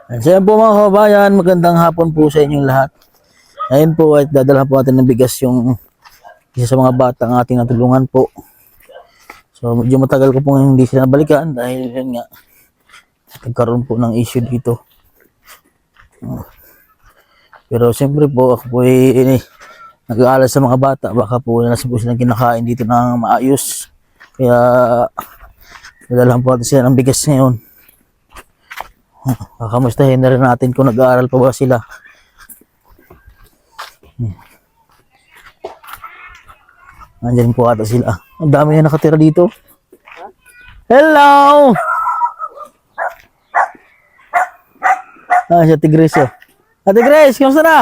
So yan po mga kabayan, magandang hapon po sa inyong lahat. Ngayon po ay dadalhan po natin ng bigas yung isa sa mga batang ating natulungan po. So medyo matagal ko pong hindi sila nabalikan dahil yun nga, nagkaroon po ng issue dito. Pero siyempre po ako po ay nag-aalala sa mga bata, baka po nasa po silang kinakain dito ng maayos. Kaya dadalhan po natin sila ng bigas ngayon. Kakamustahin na rin natin kung nag-aaral pa ba sila. Nandiyan po ata sila. Ang dami na nakatira dito. Hello! Ah, si Ate Grace. Oh. Ate Grace, kamusta na?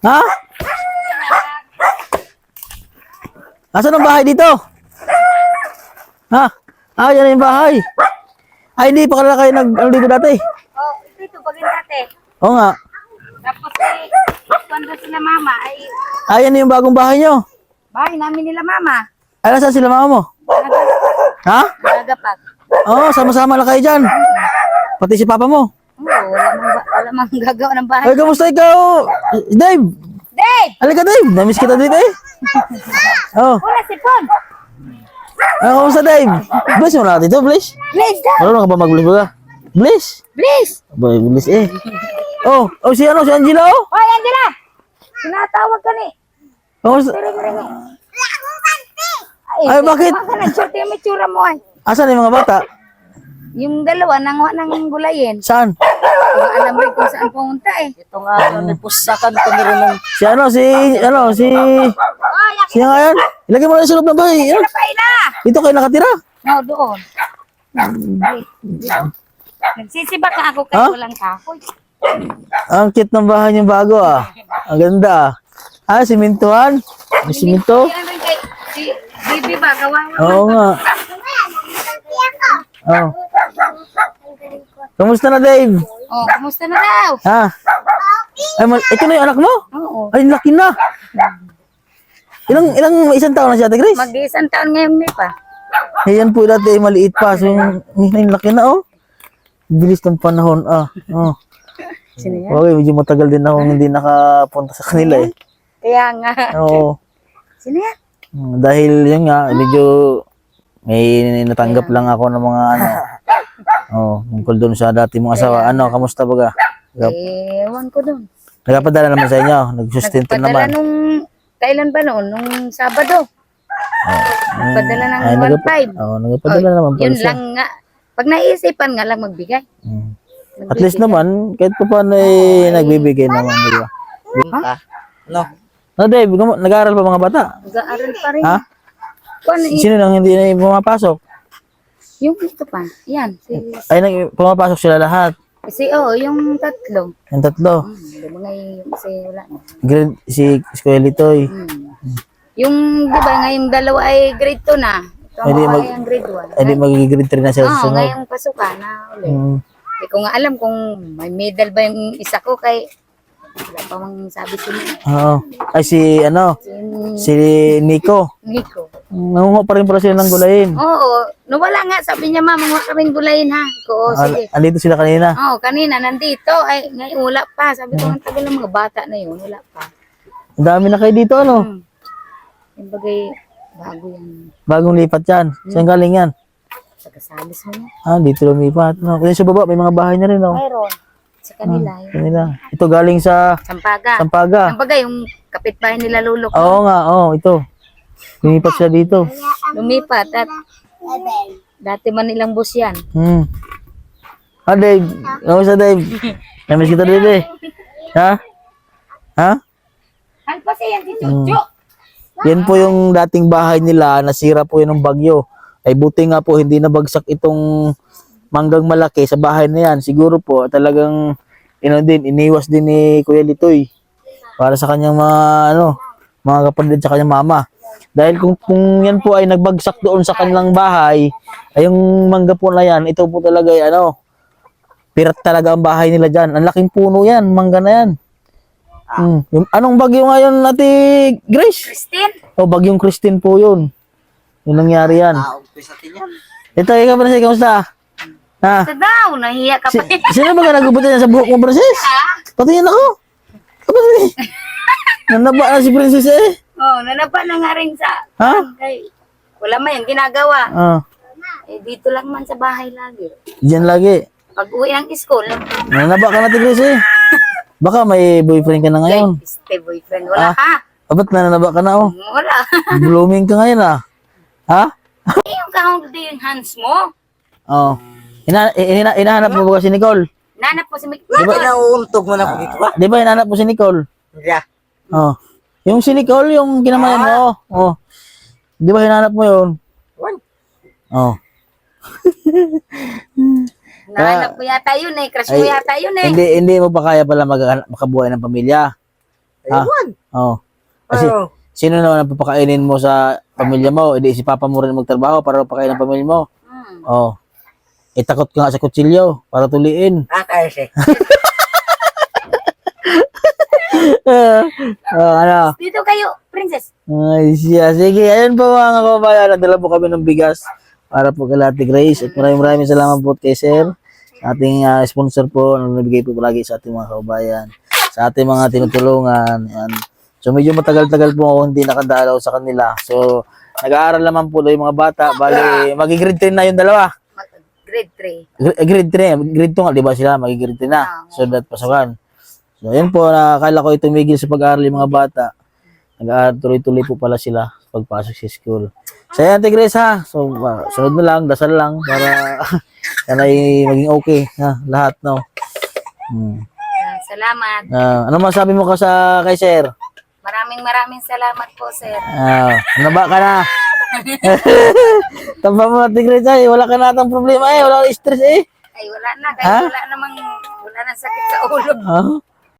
Ha? Asan ang bahay dito? Ha? Ah, yan yung bahay. Ay, hindi pa kala kayo dito dati. Oh, ito pagin dati. Oo nga. Tapos cuando sila mama ay Ayan yung bagong bahay nyo. bahay namin nila mama. Ay, saan sila mama mo? Ha? Nagagapag. Oo, sama-sama na kayo dyan. Pati si papa mo. Oo, wala mang gagawa ng bahay. Ay, kamusta ikaw? Dave! Dave! Halika Dave, namiss kita dito eh. Oh, Wala si Pon. kamusta Dave? Bless mo na dito, Bless. Please, Dad. Marunong ka ba mag-bless ba? Bless? Please. Abay, Bless eh. Oh, si Angela oh. Hoy, Angela. Sinatawag ka ni. Kamusta? Ring. Ay, bakit? Mga nag-short yung itsura mo ay. Asan yung mga bata? Yung dalawa nanguha ng gulayin. Saan? Kung alam rin kung saan pumunta eh. Ito nga, pusakan ko na rin ng Si nga yan. Ilagay mo na sa loob ng bahay. Yan. Patay na. Dito kayo nakatira. No, doon. Nagsisibak na ako Ha? kaya walang kahoy. Ang cute ng bahay niyong bago ah. Ang ganda ah. Ah, simintuhan. May siminto. Yan rin kay si Bibi ba kawawa. Oo nga. Oh. Kamusta na Dave? Oh, kumusta na daw? Ha? Ay, ito na yung anak mo? Oo. Ay, laki na. Isang taon na siya, Ate Grace? Mag-isang taon ngayon may pa. Ayan po dati, maliit pa. So, yung laki na, oh. Bilis ng panahon, ah. Oh. Sino yan? Okay, medyo matagal din ako hindi nakapunta sa kanila, eh. Kaya nga. Oo. Sino yan? Dahil yun nga, medyo may natanggap lang ako ng mga ano. Oh, tungkol doon sa dati mong asawa. Ano, kamusta baga? Ewan ko doon. Nagpapadala naman sa inyo, nag-sustento Nagpadala naman. nung, kailan ba noon? Nung Sabado. Nagpadala ng 1.5. Oo, nagpapadala naman pala Yun siya. lang nga. Pag naisipan nga lang magbigay. Mm. At least naman, kahit pa paano eh, nagbibigay naman, di ba? no. No, Dave, nag-aaral pa mga bata? Nag-aaral pa rin. Ha? Kung ano, Sino nang hindi na pumapasok? yung ito pa. Yan. Ay, pumapasok sila lahat. Yung tatlo. Yung tatlo. Yung mga wala na. Grade, si Eskwelitoy. Yung, di ba, ngayong dalawa ay grade 2 na. Ito Ay, di ay ang grade 1. Ay, di magiging grade 3 na sila sa Oo, sunod. ngayong pasukan na ulit. Mm. Hindi ko nga alam kung may medal ba yung isa ko kay wala pa mang sabi si Oo. Ay, si Nico. Nico. Nangungo pa rin pala sila ng gulayin. Oo, nawala nga. Sabi niya, mama, mga kaming gulayin ha. Ko, sige. Andito sila kanina. Oo, kanina nandito. Ay, ngayon wala pa. Sabi ko, ang tagal ng mga bata na yun. Wala pa. Ang dami na kayo dito, ano? Yung bagay, bago yan. Bagong lipat yan. Saan galing yan? Pagkasalis mo niya. Ah, dito lumipat. No, kasi sa baba, may mga bahay na rin, oh. Mayroon. Sa kanila. Yun. Kanila. Ito galing sa Sampaga. Sampaga. Ang bagay, yung kapitbahay nila lulok. Oo nga, ito. Lumipat siya dito. Lumipat at dati man ilang bus yan. Ah, Dave. Kamusta, Dave? Namiss kita, Dave, eh. Ha? Ha? Ano pa siya yan si Chucho? Yan po yung dating bahay nila. Nasira po yun ng bagyo. Ay buti nga po, hindi nabagsak itong manggang malaki sa bahay na yan. Siguro po, talagang iniwas din ni Kuya Litoy para sa kanyang mga kapatid sa kanyang mama. Dahil kung yan po ay nagbagsak doon sa kanilang bahay, ay yung mangga po na yan, ito po talaga ay pirat talaga ang bahay nila dyan. Ang laking puno yan, mangga na yan. Anong bagyo ngayon, Ate Grace? Christine? O, bagyong Christine po yun. Yung nangyari yan. Umpisa din yan. Ito, ikaw pa na siya, kamusta? Ha? Sa daw, nahiya ka pa. Sino ba ka nagubutin sa buhok mo, Princess? Patingin ako. Kapatid. Nanaba na si Princess eh. Oh, nanapa na nga rin sa... Ha? Kay, wala man yan, ginagawa. Ah, Eh, dito lang man sa bahay lagi. diyan lagi. Pag uwi ng school, Nanaba ka na, Tigres eh. Baka may boyfriend ka na ngayon. stay boyfriend. Wala ka. Ba't nananaba ka na oh? Wala. Blooming ka ngayon ah. Ha? Eh, yung kahong yung hands mo. Oh. Hinahanap mo ba si Nicole? Nanap mo si Mick. Di ba nauuntog mo na po dito ba? Di ba hinahanap mo si Nicole? Yeah. Oh. Yung si Nicole, yung kinamayan mo. Oh. Di ba hinahanap mo yun? Wan. Oh. Nanap mo yata yun eh. Crush mo Ay, yata yun eh. Hindi mo pa kaya pala makabuhay ng pamilya. Ha? Ayun. Oh. Kasi Oh. sino naman ang papakainin mo sa pamilya mo? Hindi si papa mo rin magtrabaho para pakainin ang pamilya mo. Oh. Takot ka nga sa kutsilyo para tuliin. Kasi. Ano? Dito kayo, princess. Ay, siya. Sige, ayun po mga kababayan. Nadala po kami ng bigas para po kay Ate Grace. At maraming salamat po kay Sir. Sa ating sponsor po, na nabigay po palagi sa ating mga kababayan. Sa ating mga tinutulungan. Yan. So, medyo matagal-tagal po ako hindi nakadalaw sa kanila. So, nag-aaral naman po yung mga bata. Bali, mag-grade 10 na yung dalawa. Grade 3. Grade 3. Grade 2 nga, di ba sila? Mag-grade 3 na. So, that pasukan. So, yan po, nakakala ko tumigil sa pag-aaral yung mga bata. Nag-aaral tuloy-tuloy po pala sila sa pagpasok sa school. So, yan, Ate Grace, ha? So, sunod na lang, dasal lang para yan ay maging okay, ha? Lahat, no? Salamat. Ano masabi mo ka kay Sir? Maraming salamat po, sir. Naba ka na. Tamba mo, Ate Grace, ay. Wala ka na atang problema, eh. Wala ka stress, eh. Ay, wala na. Kaya wala na sakit sa ulo. Ha?